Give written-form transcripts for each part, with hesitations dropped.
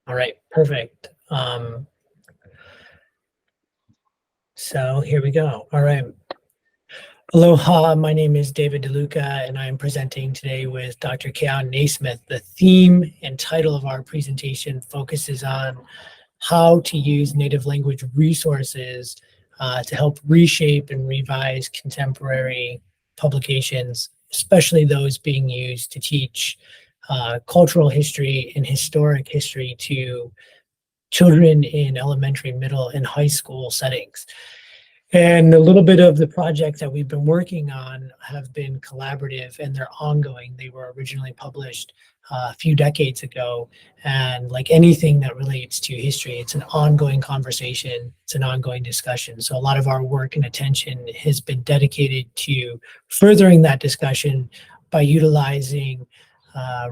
All right, perfect. So here we go. All right. Aloha, my name is David DeLuca, and I'm presenting today with Dr. Keao NeSmith. The theme and title of our presentation focuses on how to use native language resources to help reshape and revise contemporary publications, especially those being used to teach cultural history and historic history to children in elementary, middle, and high school settings. And a little bit of the projects that we've been working on have been collaborative and they're ongoing. They were originally published a few decades ago. And like anything that relates to history, it's an ongoing conversation. It's an ongoing discussion. So a lot of our work and attention has been dedicated to furthering that discussion by utilizing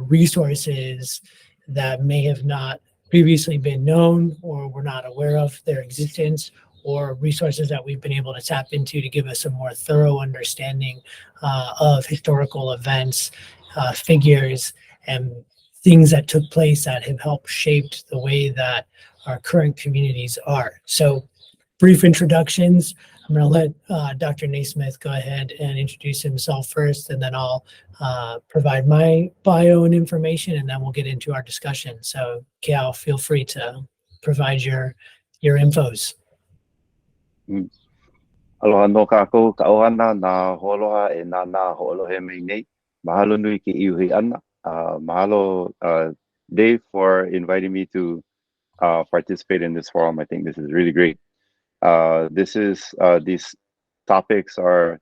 resources that may have not previously been known or were not aware of their existence, or resources that we've been able to tap into to give us a more thorough understanding of historical events, figures, and things that took place that have helped shaped the way that our current communities are. So brief introductions. I'm going to let Dr. NeSmith go ahead and introduce himself first, and then I'll provide my bio and information, and then we'll get into our discussion. So Keao, feel free to provide your infos. Aloha no kākou ka ohana na holoha e nāna ho'olohe mai nei. Mahalo nui ke iuhi ana. Mahalo Dave for inviting me to participate in this forum. I think this is really great. These topics are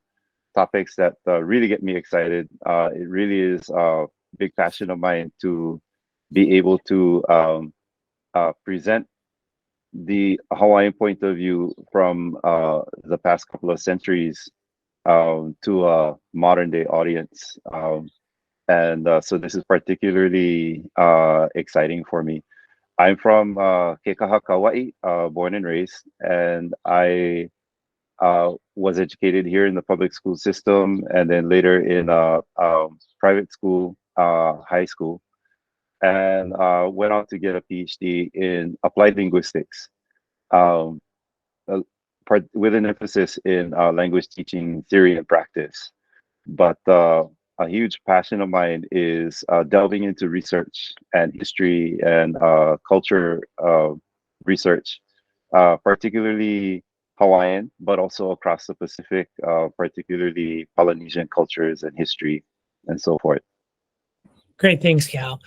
topics that really get me excited. It really is a big passion of mine to be able to present the Hawaiian point of view from the past couple of centuries to a modern day audience. So this is particularly exciting for me. I'm from Kekaha, Hawai'i, born and raised, and I was educated here in the public school system, and then later in private school, high school, and went on to get a PhD in applied linguistics, with an emphasis in language teaching theory and practice. But a huge passion of mine is delving into research and history and culture research, particularly Hawaiian, but also across the Pacific, particularly Polynesian cultures and history and so forth. Great, thanks, Keao.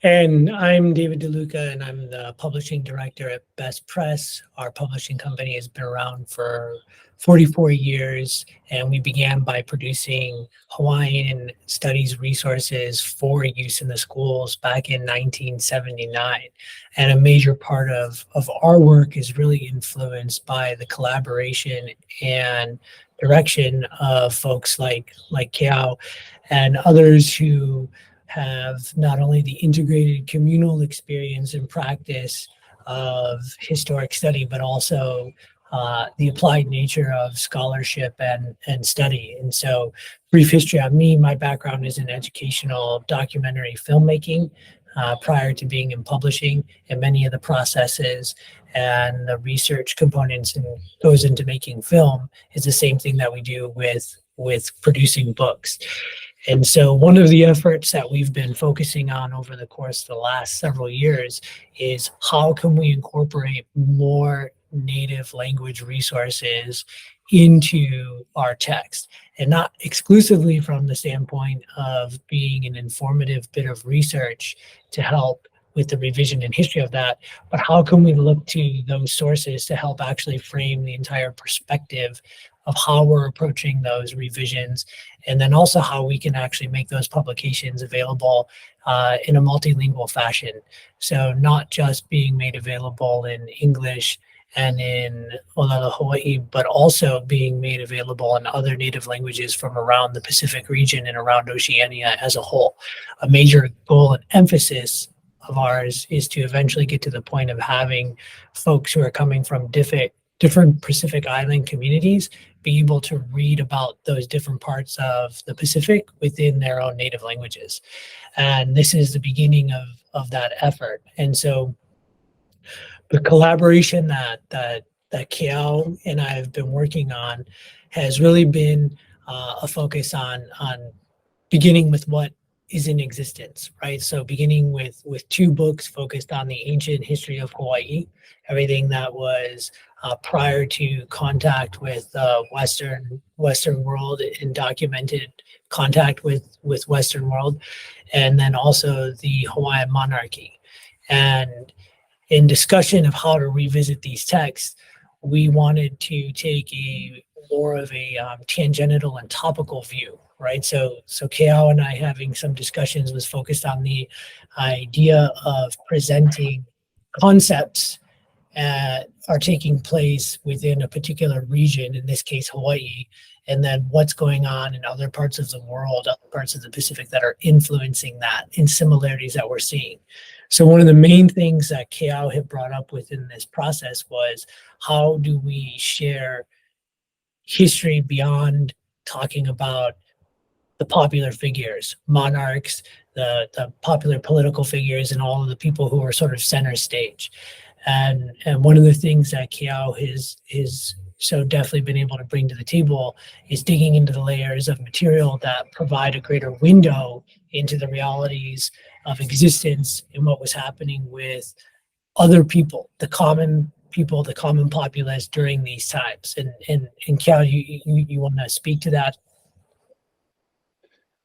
And I'm David DeLuca, and I'm the publishing director at Bess Press. Our publishing company has been around for 44 years, and we began by producing Hawaiian Studies resources for use in the schools back in 1979. And a major part of our work is really influenced by the collaboration and direction of folks like Keao and others who have not only the integrated communal experience and practice of historic study, but also the applied nature of scholarship and study. And so brief history on me, my background is in educational documentary filmmaking prior to being in publishing, and many of the processes and the research components and goes into making film is the same thing that we do with producing books. And so one of the efforts that we've been focusing on over the course of the last several years is how can we incorporate more native language resources into our text, and not exclusively from the standpoint of being an informative bit of research to help with the revision and history of that, but how can we look to those sources to help actually frame the entire perspective of how we're approaching those revisions, and then also how we can actually make those publications available in a multilingual fashion. So not just being made available in English and in ʻōlelo Hawaii, but also being made available in other native languages from around the Pacific region and around Oceania as a whole. A major goal and emphasis of ours is to eventually get to the point of having folks who are coming from different Pacific Island communities be able to read about those different parts of the Pacific within their own native languages. And this is the beginning of that effort. And so the collaboration that Keao and I have been working on has really been a focus on beginning with what is in existence, right? So beginning with two books focused on the ancient history of Hawaii, everything that was prior to contact with Western world and documented contact with Western world, and then also the Hawaiian monarchy. And in discussion of how to revisit these texts, we wanted to take a more of a tangential and topical view, right? So Keao and I having some discussions was focused on the idea of presenting concepts are taking place within a particular region, in this case Hawaii, and then what's going on in other parts of the world, other parts of the Pacific that are influencing that in similarities that we're seeing. So one of the main things that Keao had brought up within this process was, how do we share history beyond talking about the popular figures, monarchs, the popular political figures, and all of the people who are sort of center stage. And one of the things that Keao is so definitely been able to bring to the table is digging into the layers of material that provide a greater window into the realities of existence and what was happening with other people, the common people, the common populace during these times. And Keao, you want to speak to that?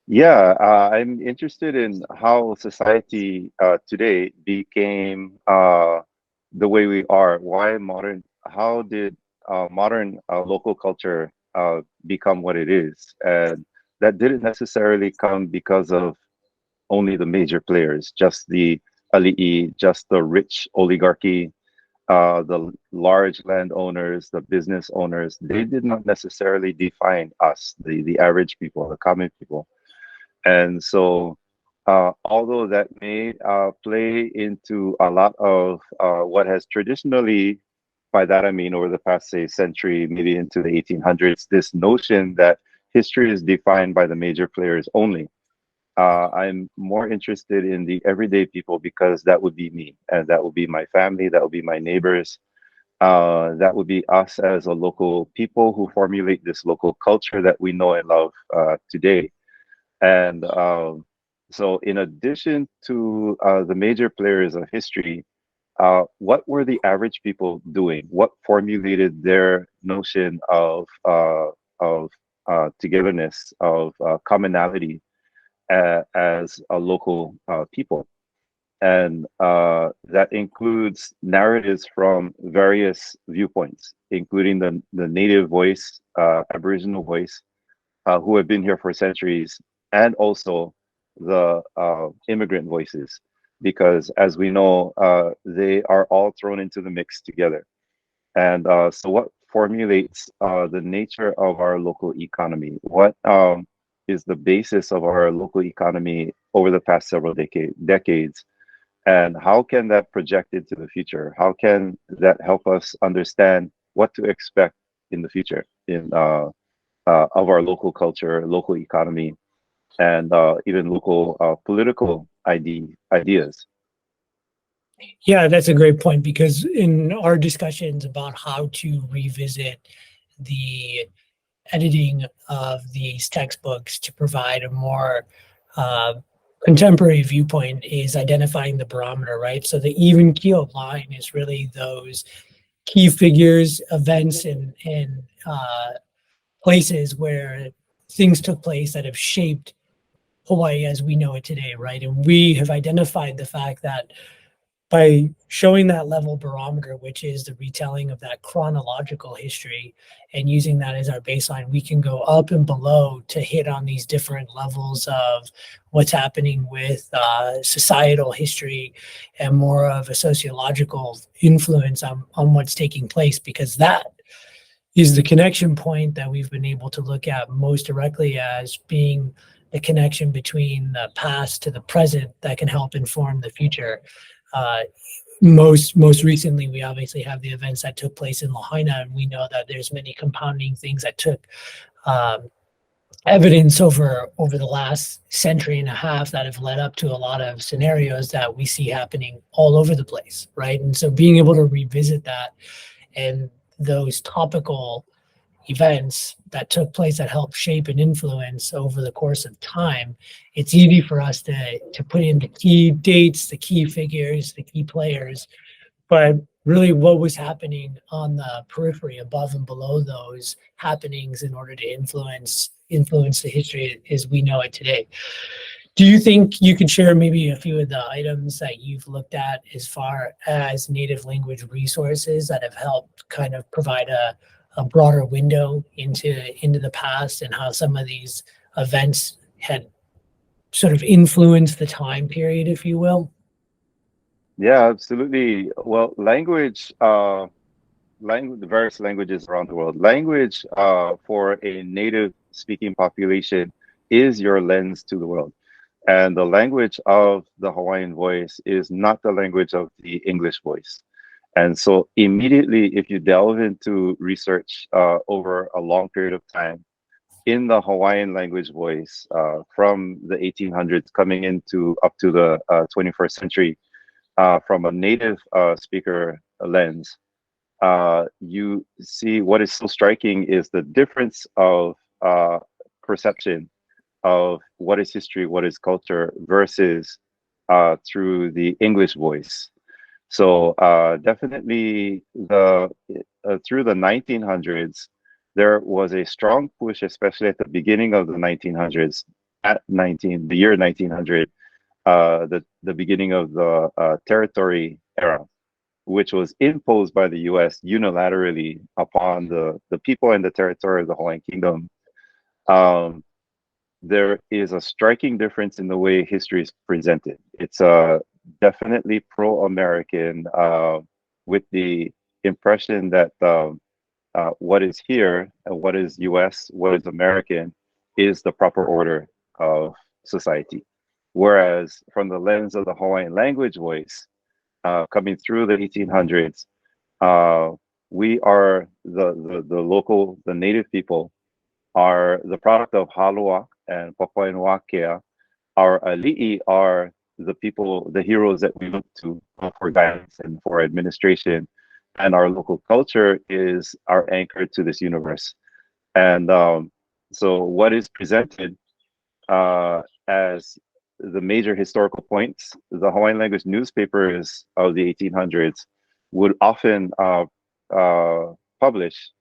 Yeah, I'm interested in how society today became the way we are. Why modern? How did modern local culture become what it is? And that didn't necessarily come because of only the major players, just the ali'i, just the rich oligarchy, the large landowners, the business owners. They did not necessarily define us, the average people, the common people. And so, although that may play into a lot of what has traditionally, by that I mean over the past, say, century, maybe into the 1800s, this notion that history is defined by the major players only. I'm more interested in the everyday people, because that would be me, and that would be my family, that would be my neighbors, that would be us as a local people who formulate this local culture that we know and love today. And so, in addition to the major players of history, what were the average people doing? What formulated their notion of togetherness, of commonality as a local people? And that includes narratives from various viewpoints, including the native voice, Aboriginal voice, who have been here for centuries, and also the immigrant voices, because as we know, they are all thrown into the mix together. And so what formulates the nature of our local economy? What is the basis of our local economy over the past several decades? And how can that project into the future? How can that help us understand what to expect in the future in of our local culture, local economy, and even local political ideas? Yeah, that's a great point, because in our discussions about how to revisit the editing of these textbooks to provide a more contemporary viewpoint is identifying the barometer, right? So the even keel line is really those key figures, events, and places where things took place that have shaped Hawaii as we know it today, right? And we have identified the fact that by showing that level barometer, which is the retelling of that chronological history, and using that as our baseline, we can go up and below to hit on these different levels of what's happening with societal history and more of a sociological influence on what's taking place, because that is the connection point that we've been able to look at most directly as being the connection between the past to the present that can help inform the future. Most recently, we obviously have the events that took place in Lahaina, and we know that there's many compounding things that took evidence over the last century and a half that have led up to a lot of scenarios that we see happening all over the place, right? And so being able to revisit that and those topical events that took place that helped shape and influence over the course of time, it's easy for us to put in the key dates, the key figures, the key players, but really what was happening on the periphery above and below those happenings in order to influence the history as we know it today. Do you think you could share maybe a few of the items that you've looked at as far as native language resources that have helped kind of provide a broader window into the past and how some of these events had sort of influenced the time period, if you will? Yeah, absolutely. Well, the various languages around the world. Language for a native speaking population is your lens to the world. And the language of the Hawaiian voice is not the language of the English voice. And so immediately, if you delve into research over a long period of time in the Hawaiian language voice from the 1800s coming into up to the 21st century, from a native speaker lens, you see what is so striking is the difference of perception of what is history, what is culture versus through the English voice. So definitely through the 1900s, there was a strong push, especially at the beginning of the 1900s, the year 1900, the beginning of the territory era, which was imposed by the US unilaterally upon the people and the territory of the Hawaiian Kingdom. There is a striking difference in the way history is presented. It's definitely pro-American, with the impression that what is here and what is US, what is American, is the proper order of society. Whereas from the lens of the Hawaiian language voice, coming through the 1800s, we are the native people are the product of Halua and Papainua Keao. Our ali'i are the people, the heroes that we look to for guidance and for administration. And our local culture is our anchor to this universe. And so what is presented as the major historical points, the Hawaiian language newspapers of the 1800s would often publish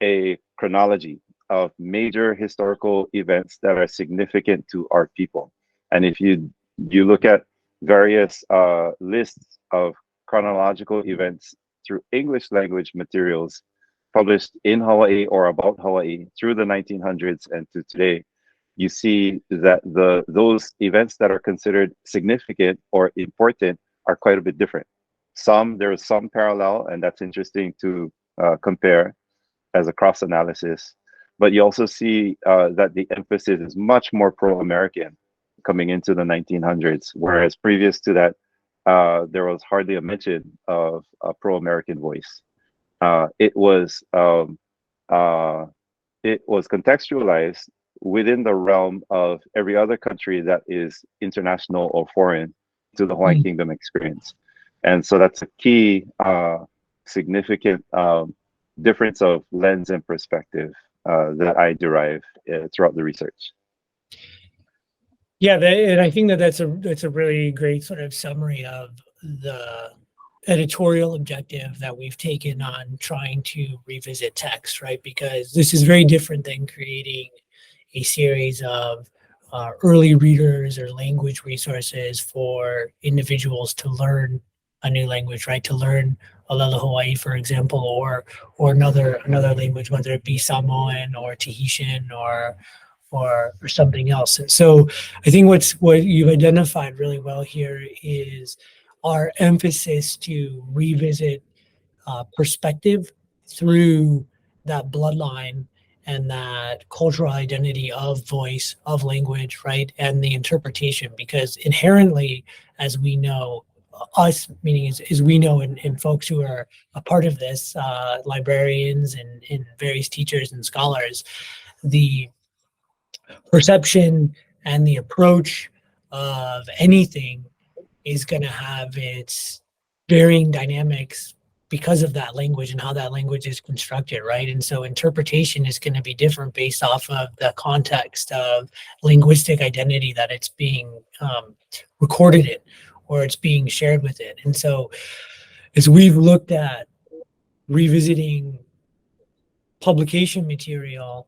a chronology of major historical events that are significant to our people. And if you look at various lists of chronological events through English language materials published in Hawaii or about Hawaii through the 1900s and to today, you see that those events that are considered significant or important are quite a bit different. There is some parallel, and that's interesting to compare as a cross analysis. But you also see that the emphasis is much more pro-American coming into the 1900s, whereas previous to that, there was hardly a mention of a pro-American voice. It was contextualized within the realm of every other country that is international or foreign to the Hawaiian Kingdom experience. And so that's a key significant difference of lens and perspective that I derive throughout the research. Yeah, and I think that's a really great sort of summary of the editorial objective that we've taken on trying to revisit text, right? Because this is very different than creating a series of early readers or language resources for individuals to learn a new language, right? To learn ʻōlelo Hawaii, for example, or another language, whether it be Samoan or Tahitian or something else. And so I think what you've identified really well here is our emphasis to revisit perspective through that bloodline and that cultural identity of voice, of language, right? And the interpretation, because inherently, as we know, us, meaning as we know, and folks who are a part of this, librarians and various teachers and scholars, the perception and the approach of anything is going to have its varying dynamics because of that language and how that language is constructed, right? And so interpretation is going to be different based off of the context of linguistic identity that it's being recorded in, or it's being shared with it. And so as we've looked at revisiting publication material,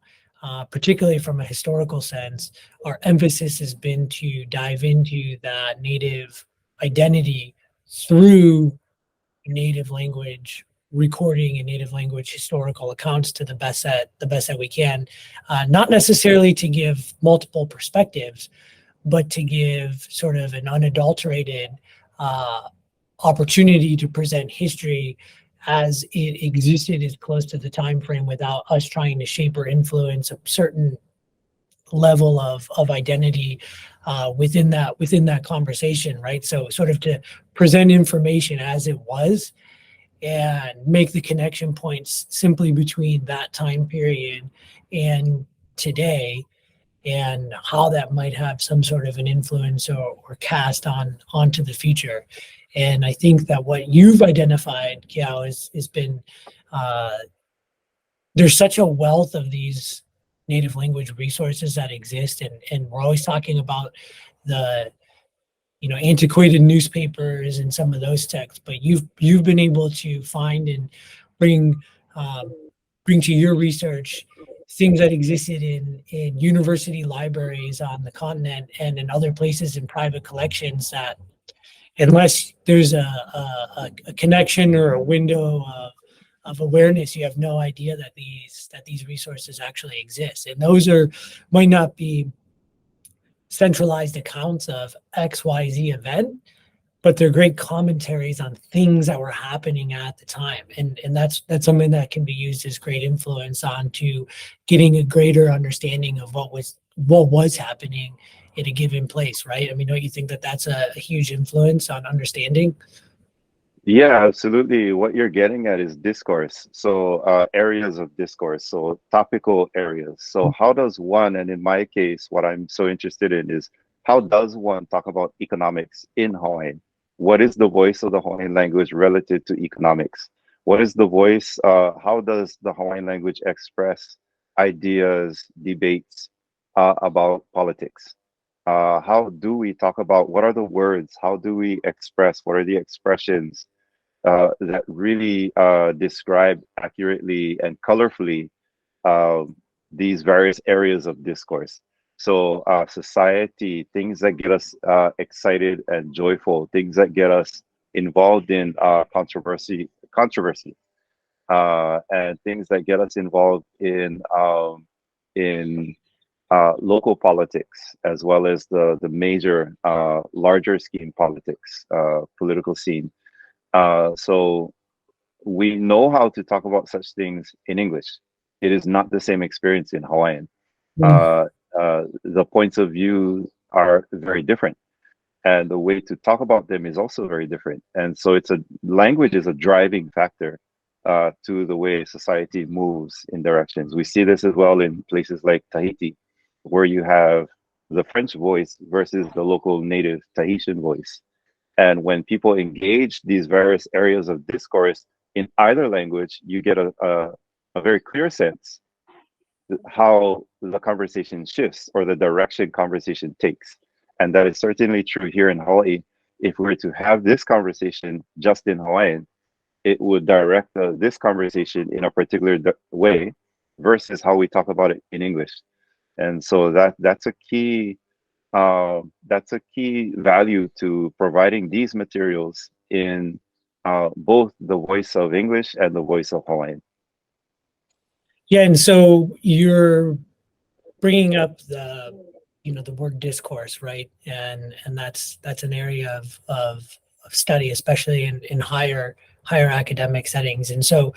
particularly from a historical sense, our emphasis has been to dive into that Native identity through Native language recording and Native language historical accounts to the best that we can, not necessarily to give multiple perspectives, but to give sort of an unadulterated opportunity to present history as it existed as close to the time frame without us trying to shape or influence a certain level of identity within that conversation, right? So sort of to present information as it was and make the connection points simply between that time period and today, and how that might have some sort of an influence or cast onto the future. And I think that what you've identified, Keao, has been there's such a wealth of these Native language resources that exist, and we're always talking about the antiquated newspapers and some of those texts, but you've been able to find and bring to your research things that existed in university libraries on the continent and in other places in private collections that, unless there's a connection or a window of awareness, you have no idea that these resources actually exist. And those might not be centralized accounts of XYZ event, but they're great commentaries on things that were happening at the time. And that's something that can be used as great influence onto getting a greater understanding of what was happening in a given place, right? I mean, don't you think that that's a huge influence on understanding? Yeah, absolutely. What you're getting at is discourse. So areas of discourse, so topical areas. So how does one, and in my case, what I'm so interested in is how does one talk about economics in Hawaiian? What is the voice of the Hawaiian language relative to economics? What is the voice, how does the Hawaiian language express ideas, debates about politics? How do we talk about, what are the words? How do we express, what are the expressions that really describe accurately and colorfully these various areas of discourse? So society, things that get us excited and joyful, things that get us involved in controversy, and things that get us involved in local politics, as well as the major, larger scheme politics, political scene. So we know how to talk about such things in English. It is not the same experience in Hawaiian. The points of view are very different, and the way to talk about them is also very different. And so language is a driving factor to the way society moves in directions. We see this as well in places like Tahiti, where you have the French voice versus the local native Tahitian voice. And when people engage these various areas of discourse in either language, you get a very clear sense how the conversation shifts or the direction conversation takes. And that is certainly true here in Hawaii. If we were to have this conversation just in Hawaiian, it would direct this conversation in a particular way versus how we talk about it in English. And so that's a key value to providing these materials in both the voice of English and the voice of Hawaiian. Yeah, and so you're bringing up the word discourse, right? And that's an area of study, especially in higher academic settings. And so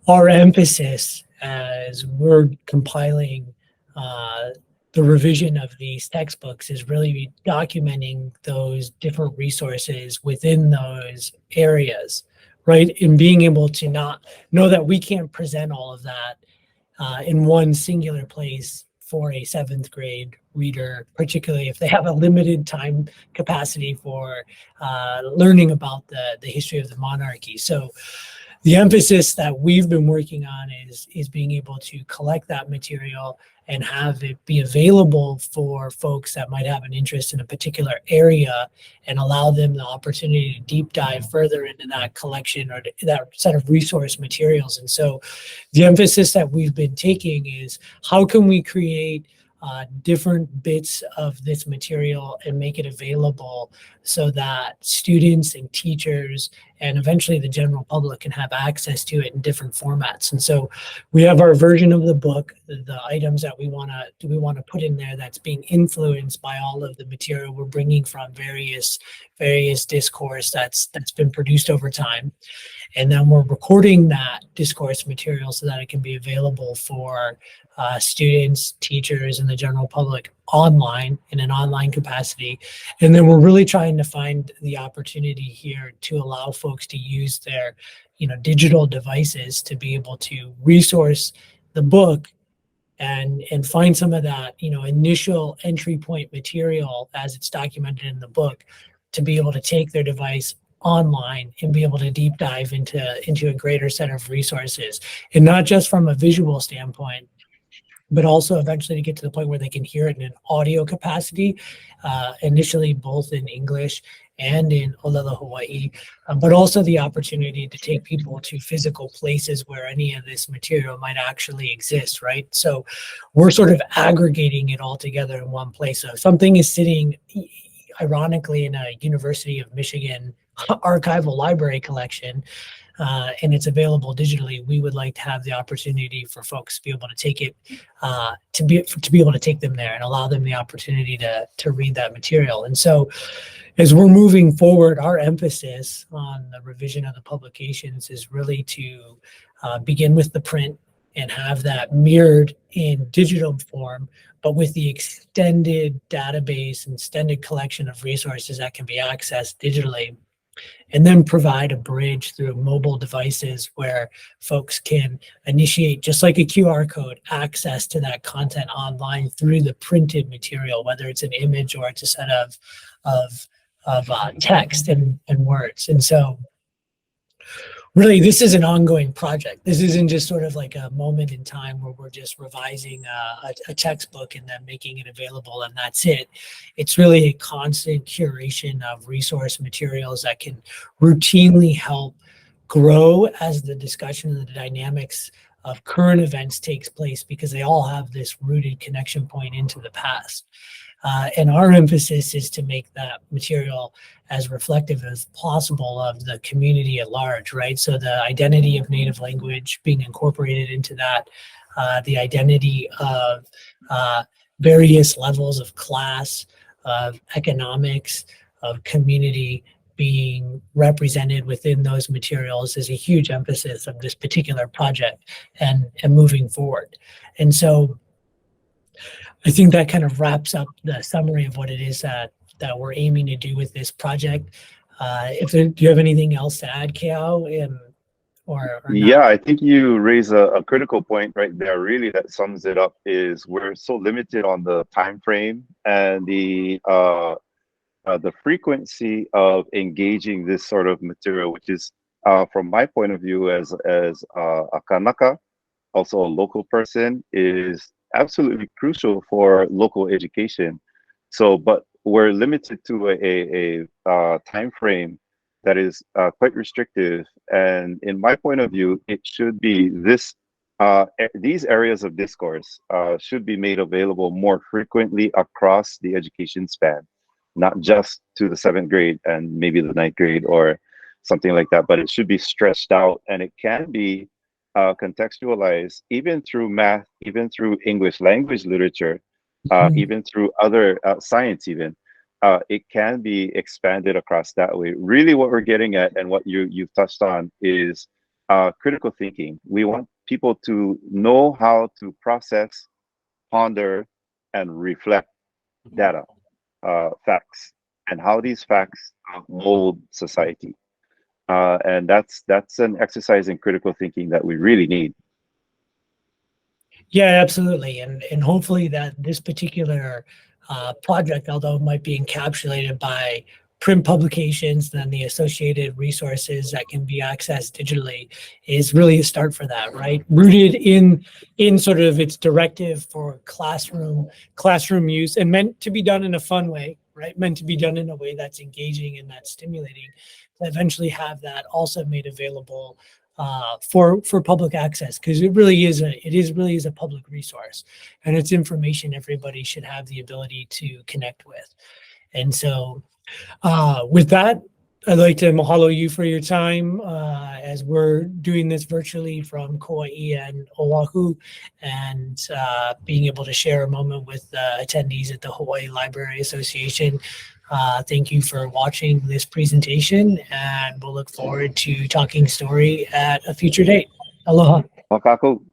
our emphasis as we're compiling the revision of these textbooks is really documenting those different resources within those areas, right? And being able to not know that we can't present all of that in one singular place for a 7th grade reader, particularly if they have a limited time capacity for learning about the history of the monarchy. So the emphasis that we've been working on is being able to collect that material and have it be available for folks that might have an interest in a particular area, and allow them the opportunity to deep dive further into that collection or that set of resource materials. And so the emphasis that we've been taking is, how can we create different bits of this material and make it available so that students and teachers and eventually the general public can have access to it in different formats. And so we have our version of the book, the items that we want to put in there that's being influenced by all of the material we're bringing from various discourse that's been produced over time. And then we're recording that discourse material so that it can be available for students, teachers, and the general public online, in an online capacity. And then we're really trying to find the opportunity here to allow folks to use their, digital devices to be able to resource the book and find some of that, initial entry point material as it's documented in the book, to be able to take their device online and be able to deep dive into a greater set of resources, and not just from a visual standpoint, but also eventually to get to the point where they can hear it in an audio capacity, initially both in English and in ʻōlelo Hawai'i, but also the opportunity to take people to physical places where any of this material might actually exist, right? So we're sort of aggregating it all together in one place. So if something is sitting, ironically, in a University of Michigan archival library collection, and it's available digitally, we would like to have the opportunity for folks to be able to take it, to be able to take them there and allow them the opportunity to read that material. And so as we're moving forward, our emphasis on the revision of the publications is really to begin with the print and have that mirrored in digital form, but with the extended database and extended collection of resources that can be accessed digitally, and then provide a bridge through mobile devices where folks can initiate, just like a QR code, access to that content online through the printed material, whether it's an image or it's a set of text and words. And so really, this is an ongoing project. This isn't just sort of like a moment in time where we're just revising a textbook and then making it available and that's it. It's really a constant curation of resource materials that can routinely help grow as the discussion and the dynamics of current events takes place, because they all have this rooted connection point into the past. And our emphasis is to make that material as reflective as possible of the community at large, right? So the identity of native language being incorporated into that, the identity of various levels of class, of economics, of community being represented within those materials is a huge emphasis of this particular project and moving forward. And so I think that kind of wraps up the summary of what it is that we're aiming to do with this project. Do you have anything else to add, Keao? Or Yeah, not? I think you raise a critical point right there. Really, that sums it up. Is we're so limited on the time frame and the frequency of engaging this sort of material, which is, from my point of view, as a Kanaka, also a local person, is absolutely crucial for local education. So, but we're limited to a time frame that is quite restrictive. And in my point of view, it should be these areas of discourse should be made available more frequently across the education span, not just to the 7th grade and maybe the 9th grade or something like that, but it should be stretched out, and it can be contextualized even through math, even through English language literature, even through other science even. It can be expanded across that way. Really what we're getting at, and what you've touched on, is critical thinking. We want people to know how to process, ponder, and reflect data, facts, and how these facts mold society. And that's an exercise in critical thinking that we really need. Yeah, absolutely. And hopefully that this particular project, although it might be encapsulated by print publications, then the associated resources that can be accessed digitally, is really a start for that, right? Rooted in sort of its directive for classroom use, and meant to be done in a fun way, right? Meant to be done in a way that's engaging and that's stimulating, to eventually have that also made available for public access, because it really is a public resource, and it's information everybody should have the ability to connect with. And so with that, I'd like to mahalo you for your time as we're doing this virtually from Kauai and Oahu, and being able to share a moment with attendees at the Hawaii Library Association. Thank you for watching this presentation, and we'll look forward to talking story at a future date. Aloha. Makako.